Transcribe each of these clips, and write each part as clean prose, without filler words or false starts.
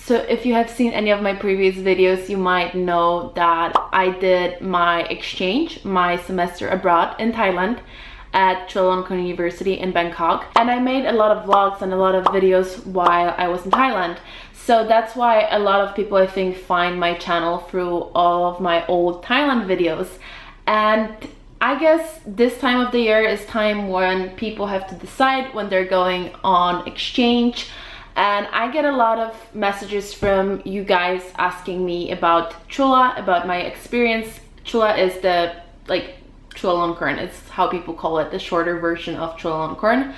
So if you have seen any of my previous videos, you might know that I did my exchange, my semester abroad in Thailand at Chulalongkorn University in Bangkok, and I made a lot of vlogs and a lot of videos while I was in Thailand. So that's why a lot of people, I think, find my channel through all of my old Thailand videos. And I guess this time of the year is time when people have to decide when they're going on exchange. And I get a lot of messages from you guys asking me about Chula, about my experience. Chula is the, like, Chulalongkorn, it's how people call it, the shorter version of Chulalongkorn.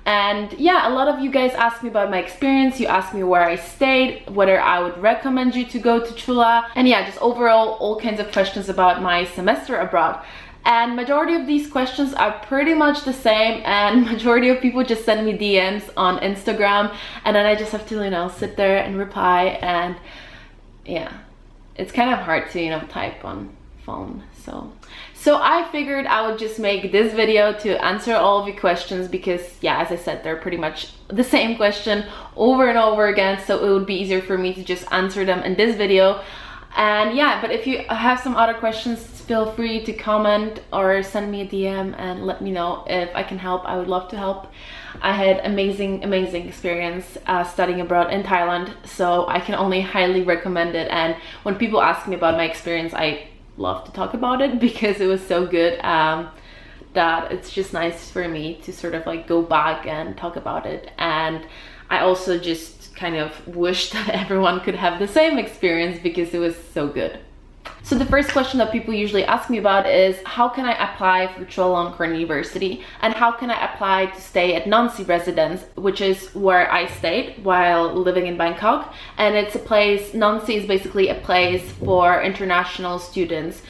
And yeah, a lot of you guys asked me about my experience. You asked me where I stayed, whether I would recommend you to go to Chula, and yeah, just overall all kinds of questions about my semester abroad. And majority of these questions are pretty much the same, and majority of people just send me DMs on Instagram, and then I just have to, you know, sit there and reply. And yeah, it's kind of hard to, you know, type on phone. So I figured I would just make this video to answer all of your questions, because yeah, as I said, they're pretty much the same question over and over again, so it would be easier for me to just answer them in this video. And yeah, but if you have some other questions, feel free to comment or send me a DM and let me know if I can help. I would love to help. I had amazing experience studying abroad in Thailand, so I can only highly recommend it. And when people ask me about my experience, I love to talk about it because it was so good that it's just nice for me to sort of like go back and talk about it. And I also just kind of wish that everyone could have the same experience because it was so good. So the first question that people usually ask me about is, how can I apply for Chulalongkorn University, and how can I apply to stay at Nonsi Residence, which is where I stayed while living in Bangkok. And it's a place, Nonsi is basically a place for international students.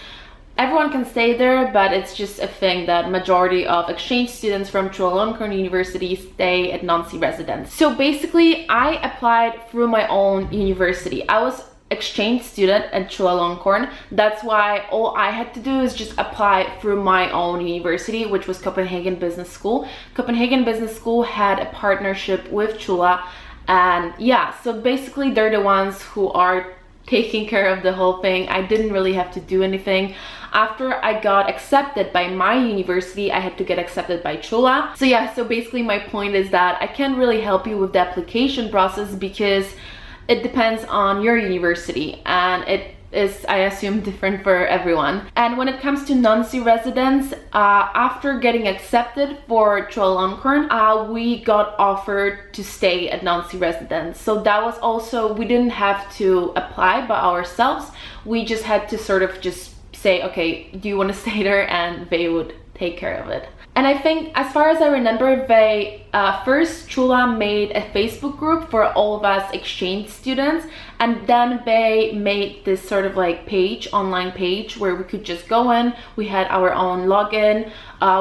Everyone can stay there, but it's just a thing that majority of exchange students from Chulalongkorn University stay at Nonsi Residence. So basically, I applied through my own university. I was exchange student at Chulalongkorn. That's why all I had to do is just apply through my own university, which was Copenhagen Business School. Copenhagen Business School had a partnership with Chula, and yeah, so basically they're the ones who are taking care of the whole thing. I didn't really have to do anything. After I got accepted by my university, I had to get accepted by Chula. So yeah, so basically my point is that I can't really help you with the application process because it depends on your university, and it is, I assume, different for everyone. And when it comes to Nonsi Residence, after getting accepted for Chulalongkorn, we got offered to stay at Nonsi Residence. So that was also, we didn't have to apply by ourselves. We just had to sort of just say, okay, do you want to stay there? And they would take care of it. And I think, as far as I remember, they first Chula made a Facebook group for all of us exchange students, and then they made this sort of like page, online page, where we could just go in. We had our own login,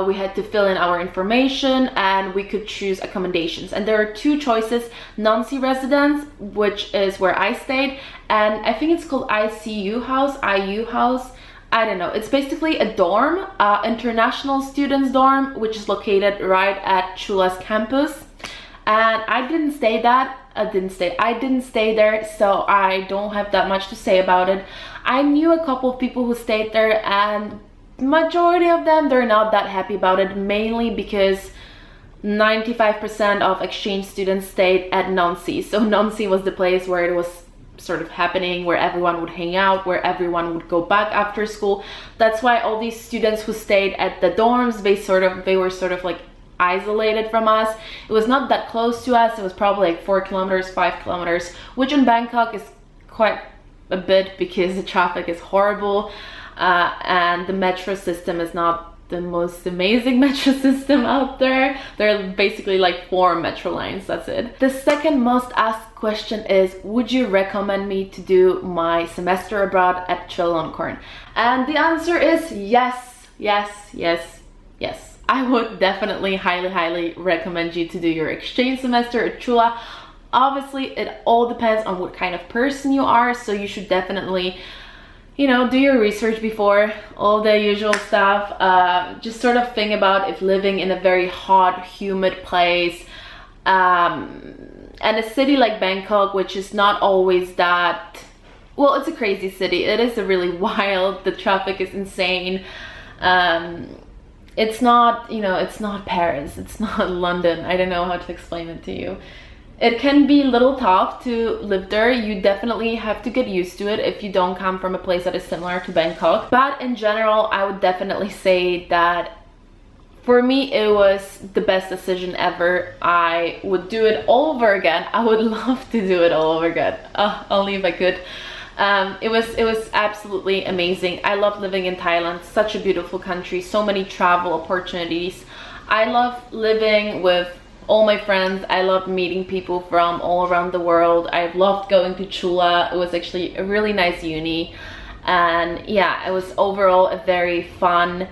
we had to fill in our information, and we could choose accommodations. And there are two choices: Nonsi Residence, which is where I stayed, and I think it's called ICU house, IU house. I don't know. It's basically a dorm, international students dorm, which is located right at Chula's campus. And I didn't stay there, so I don't have that much to say about it. I knew a couple of people who stayed there, and majority of them, they're not that happy about it, mainly because 95% of exchange students stayed at Nonsi. So Nonsi was the place where it was sort of happening, where everyone would hang out, where everyone would go back after school. That's why all these students who stayed at the dorms, they were sort of like isolated from us. It was not that close to us. It was probably like 4 kilometers, 5 kilometers, which in Bangkok is quite a bit because the traffic is horrible, and the metro system is not the most amazing metro system out there. There are basically like 4 metro lines, that's it. The second most asked question is, would you recommend me to do my semester abroad at Chulalongkorn? And the answer is yes, yes, yes, yes. I would definitely highly recommend you to do your exchange semester at Chula. Obviously, it all depends on what kind of person you are, so you should definitely, you know, do your research before, all the usual stuff. Just sort of think about if living in a very hot, humid place And a city like Bangkok, which is not always that, well, it's a crazy city. It is a really wild, the traffic is insane. It's not, you know, it's not Paris, it's not London. I don't know how to explain it to you. It can be a little tough to live there. You definitely have to get used to it if you don't come from a place that is similar to Bangkok. But in general, I would definitely say that for me, it was the best decision ever. I would do it all over again. I would love to do it all over again. Only if I could. It was absolutely amazing. I love living in Thailand. Such a beautiful country. So many travel opportunities. I love living with all my friends. I love meeting people from all around the world. I loved going to Chula. It was actually a really nice uni. And yeah, it was overall a very fun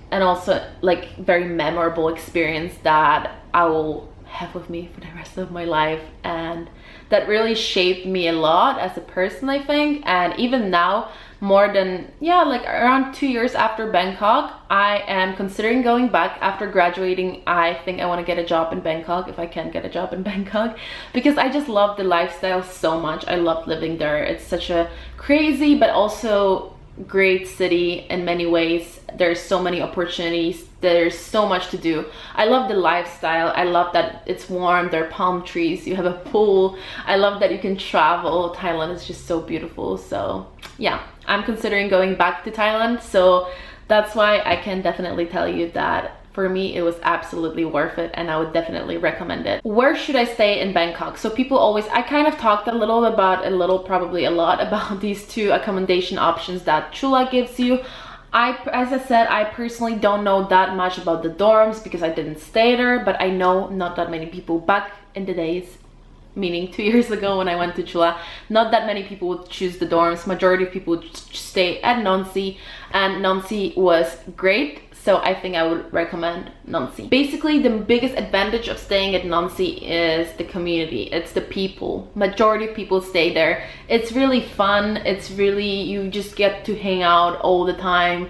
and also like very memorable experience that I will have with me for the rest of my life, and that really shaped me a lot as a person, I think. And even now, more than, yeah, like around 2 years after Bangkok, I am considering going back after graduating. I think I want to get a job in Bangkok, if I can get a job in Bangkok, because I just love the lifestyle so much. I love living there. It's such a crazy but also great city in many ways. There's so many opportunities. There's so much to do. I love the lifestyle. I love that it's warm. There are palm trees. You have a pool. I love that you can travel. Thailand is just so beautiful. So yeah, I'm considering going back to Thailand. So that's why I can definitely tell you that for me, it was absolutely worth it, and I would definitely recommend it. Where should I stay in Bangkok? So people always, I kind of talked probably a lot about these two accommodation options that Chula gives you. As I said, I personally don't know that much about the dorms because I didn't stay there, but I know not that many people back in the days, meaning 2 years ago when I went to Chula, not that many people would choose the dorms. Majority of people would stay at Nonsi, and Nonsi was great. So I think I would recommend Nonsi. Basically, the biggest advantage of staying at Nonsi is the community. It's the people. Majority of people stay there. It's really fun. It's really, you just get to hang out all the time.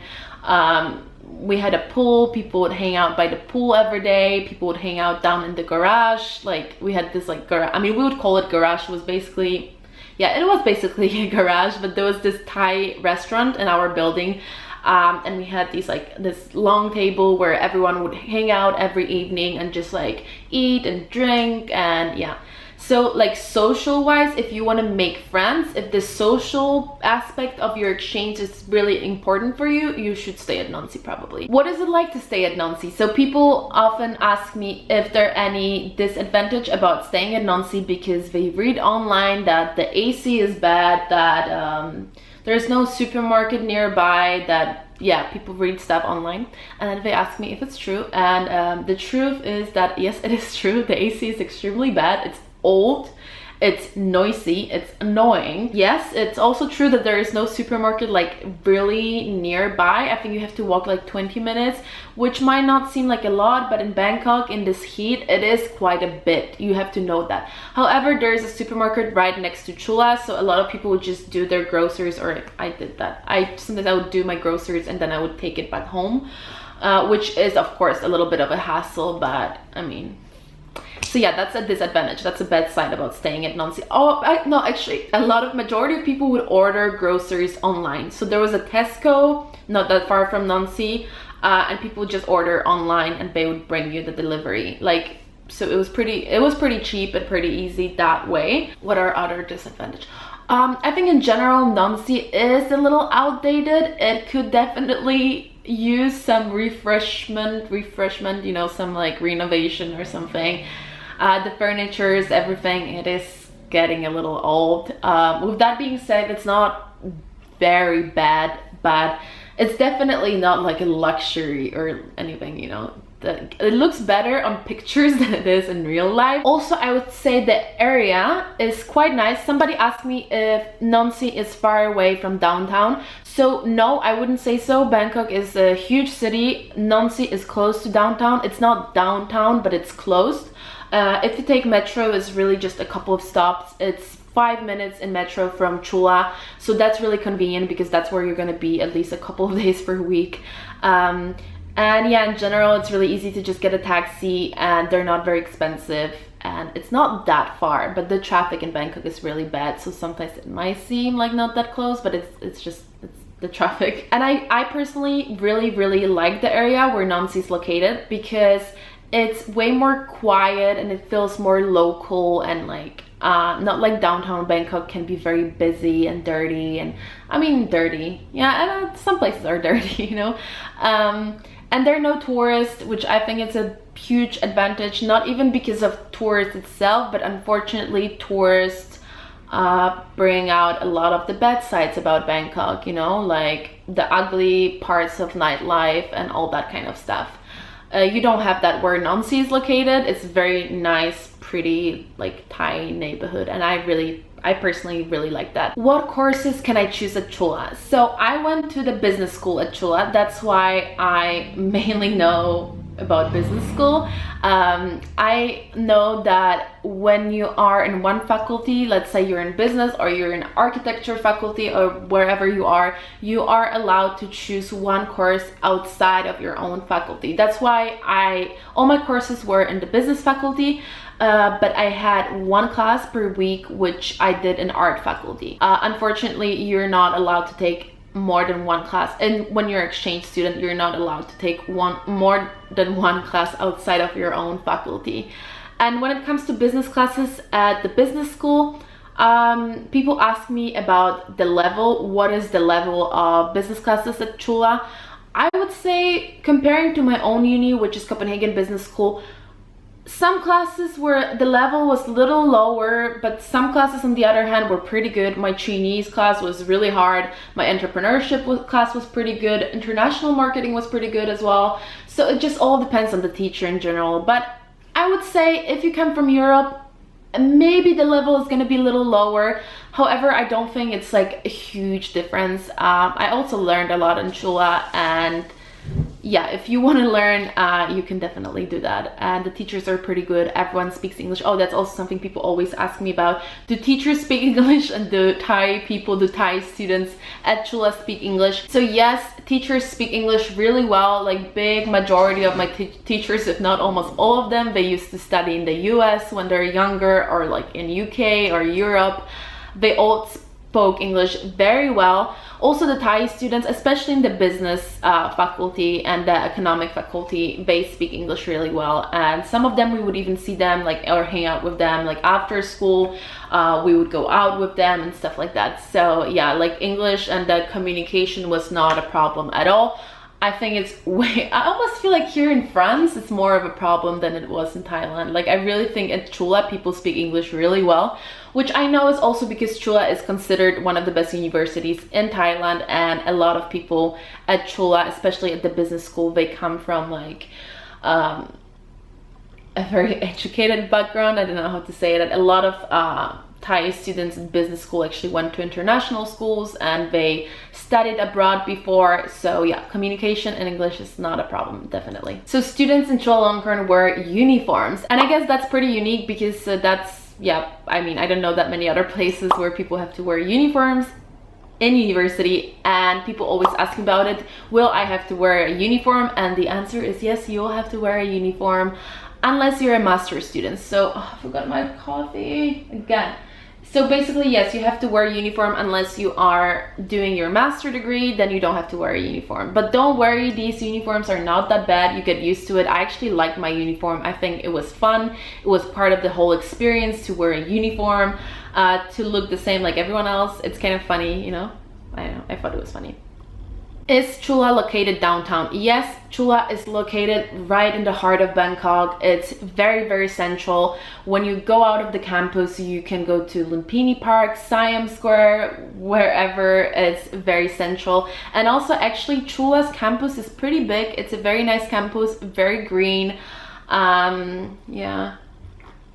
We had a pool. People would hang out by the pool every day. People would hang out down in the garage. Like, we had this like garage. I mean, we would call it garage. It was basically, yeah, it was basically a garage, but there was this Thai restaurant in our building. And we had this long table where everyone would hang out every evening and just like eat and drink, and yeah. So like social wise, if you want to make friends, if the social aspect of your exchange is really important for you, you should stay at Nonsi probably. What is it like to stay at Nonsi? So people often ask me if there are any disadvantage about staying at Nonsi because they read online that the AC is bad, that there's no supermarket nearby, that yeah, people read stuff online, and then they ask me if it's true. And the truth is that yes, it is true. The AC is extremely bad. It's old, it's noisy, it's annoying. Yes, it's also true that there is no supermarket like really nearby. I think you have to walk like 20 minutes, which might not seem like a lot, but in Bangkok in this heat it is quite a bit. You have to know that. However, there is a supermarket right next to Chula, so a lot of people would just do their groceries, or I did that. Sometimes I would do my groceries and then I would take it back home, which is of course a little bit of a hassle, but I mean, so yeah, that's a disadvantage. That's a bad side about staying at Nonsi. No, actually, majority of people would order groceries online. So there was a Tesco not that far from Nonsi, and people would just order online and they would bring you the delivery. Like, so it was pretty cheap and pretty easy that way. What are other disadvantages? I think in general, Nonsi is a little outdated. It could definitely use some refreshment, you know, some like renovation or something. The furnitures, everything, it is getting a little old. With that being said, it's not very bad, but it's definitely not like a luxury or anything, you know. It looks better on pictures than it is in real life. Also, I would say the area is quite nice. Somebody asked me if Nonsi is far away from downtown. So no, I wouldn't say so. Bangkok is a huge city. Nonsi is close to downtown. It's not downtown, but it's close. If you take metro, it's really just a couple of stops. It's 5 minutes in metro from Chula, so that's really convenient because that's where you're gonna be at least a couple of days per week. And yeah, in general, it's really easy to just get a taxi, and they're not very expensive, and it's not that far, but the traffic in Bangkok is really bad, so sometimes it might seem like not that close, but it's just the traffic. And I personally really like the area where Nonsi is located, because it's way more quiet and it feels more local, and like not like downtown Bangkok can be very busy and dirty, and I mean dirty, yeah, and some places are dirty, you know. And there are no tourists, which I think is a huge advantage, not even because of tourists itself, but unfortunately tourists bring out a lot of the bad sides about Bangkok, you know, like the ugly parts of nightlife and all that kind of stuff. You don't have that where Nonsi is located. It's very nice, pretty, like Thai neighborhood, and I personally really like that. What courses can I choose at Chula? So I went to the business school at Chula. That's why I mainly know about business school. I know that when you are in one faculty, let's say you're in business or you're in architecture faculty or wherever you are allowed to choose one course outside of your own faculty. That's why all my courses were in the business faculty. But I had one class per week, which I did in art faculty. Unfortunately, you're not allowed to take more than one class, and when you're an exchange student, you're not allowed to take more than one class outside of your own faculty. And when it comes to business classes at the business school, people ask me about the level. What is the level of business classes at Chula? I would say, comparing to my own uni, which is Copenhagen Business School, some classes where the level was a little lower, but some classes on the other hand were pretty good. My Chinese class was really hard. My entrepreneurship class was pretty good. International marketing was pretty good as well. So it just all depends on the teacher in general. But I would say if you come from Europe, maybe the level is going to be a little lower. However, I don't think it's like a huge difference. I also learned a lot in Chula, and yeah, if you want to learn, you can definitely do that. And the teachers are pretty good. Everyone speaks English. Oh, that's also something people always ask me about. Do teachers speak English, and do Thai people, do Thai students at Chula speak English? So yes, teachers speak English really well. Like big majority of my teachers, if not almost all of them, they used to study in the US when they're younger, or like in UK or Europe. They all spoke English very well. Also the Thai students, especially in the business faculty and the economic faculty, they speak English really well, and some of them we would even see them like or hang out with them like after school. We would go out with them and stuff like that. So yeah, like English and the communication was not a problem at all. I think it's I almost feel like here in France it's more of a problem than it was in Thailand. Like I really think at Chula people speak English really well, which I know is also because Chula is considered one of the best universities in Thailand, and a lot of people at Chula, especially at the business school, they come from like a very educated background. I don't know how to say it. A lot of Thai students in business school actually went to international schools, and they studied abroad before. So yeah, communication in English is not a problem, definitely. So students in Chulalongkorn wear uniforms, and I guess that's pretty unique because that's, yeah, I mean, I don't know that many other places where people have to wear uniforms in university, and people always ask me about it. Will I have to wear a uniform? And the answer is yes, you will have to wear a uniform unless you're a master's student. So I forgot my coffee again. So basically, yes, you have to wear a uniform unless you are doing your master degree, then you don't have to wear a uniform. But don't worry, these uniforms are not that bad. You get used to it. I actually liked my uniform. I think it was fun. It was part of the whole experience to wear a uniform, to look the same like everyone else. It's kind of funny, you know? I don't know, I thought it was funny. Is Chula located downtown? Yes, Chula is located right in the heart of Bangkok. It's very central. When you go out of the campus, you can go to Lumpini Park, Siam Square, wherever. It's very central. And also actually Chula's campus is pretty big. It's a very nice campus, very green. Yeah.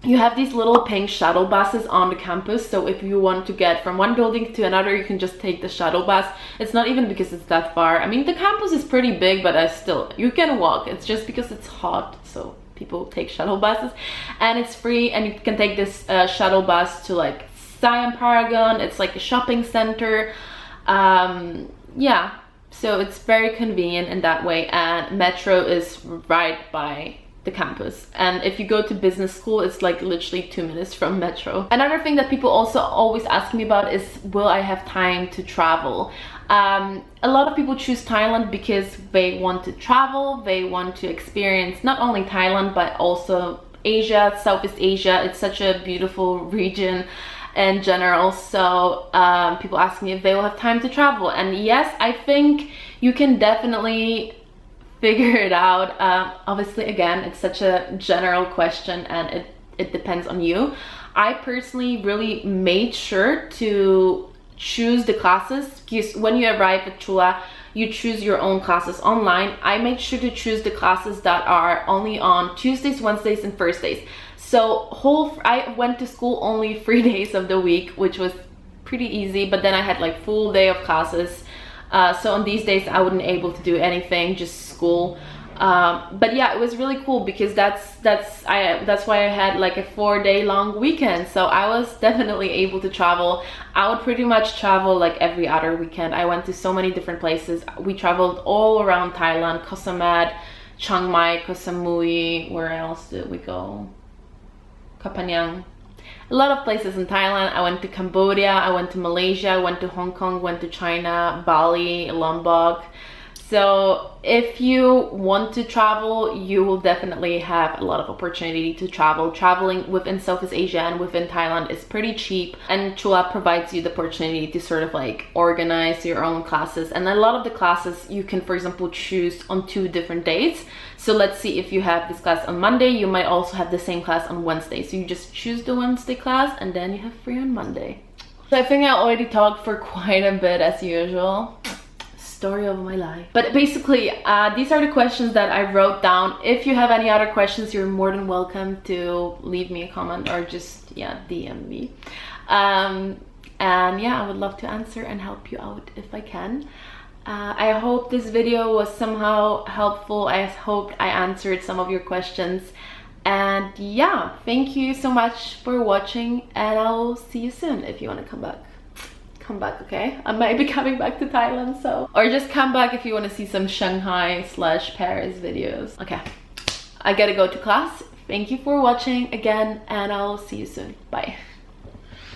You have these little pink shuttle buses on the campus, so if you want to get from one building to another, you can just take the shuttle bus. It's not even because it's that far. I mean, the campus is pretty big, but still, you can walk. It's just because it's hot, so people take shuttle buses, and it's free, and you can take this shuttle bus to like Siam Paragon. It's like a shopping center. Yeah, So it's very convenient in that way, and metro is right by the campus. And if you go to business school, it's like literally 2 minutes from metro. Another thing that people also always ask me about is, will I have time to travel? A lot of people choose Thailand because they want to travel, they want to experience not only Thailand but also Asia, Southeast Asia. It's such a beautiful region in general. So people ask me if they will have time to travel, and yes, I think you can definitely figure it out. Obviously, again, it's such a general question and it depends on you. I personally really made sure to choose the classes, because when you arrive at Chula, you choose your own classes online. I made sure to choose the classes that are only on Tuesdays, Wednesdays, and Thursdays. So I went to school only 3 days of the week, which was pretty easy, but then I had like full day of classes. So on these days I wasn't able to do anything, just school. But yeah, it was really cool because that's why I had like a 4-day long weekend. So I was definitely able to travel. I would pretty much travel like every other weekend. I went to so many different places. We traveled all around Thailand, Koh Samet, Chiang Mai, Koh Samui. Where else did we go? Koh Phangan. A lot of places in Thailand. I went to Cambodia, I went to Malaysia, I went to Hong Kong, went to China, Bali, Lombok. So if you want to travel, you will definitely have a lot of opportunity to travel. Traveling within Southeast Asia and within Thailand is pretty cheap, and Chula provides you the opportunity to sort of like organize your own classes. And a lot of the classes you can, for example, choose on 2 different dates. So let's see, if you have this class on Monday, you might also have the same class on Wednesday. So you just choose the Wednesday class and then you have free on Monday. So I think I already talked for quite a bit as usual. Story of my life. But basically, these are the questions that I wrote down. If you have any other questions, you're more than welcome to leave me a comment or just, yeah, DM me. And yeah, I would love to answer and help you out if I can. I hope this video was somehow helpful. I hope I answered some of your questions. And yeah, thank you so much for watching, and I'll see you soon. If you want to come back, okay? I might be coming back to Thailand, so, or just come back if you want to see some Shanghai/Paris videos. Okay, I gotta go to class. Thank you for watching again, and I'll see you soon. Bye.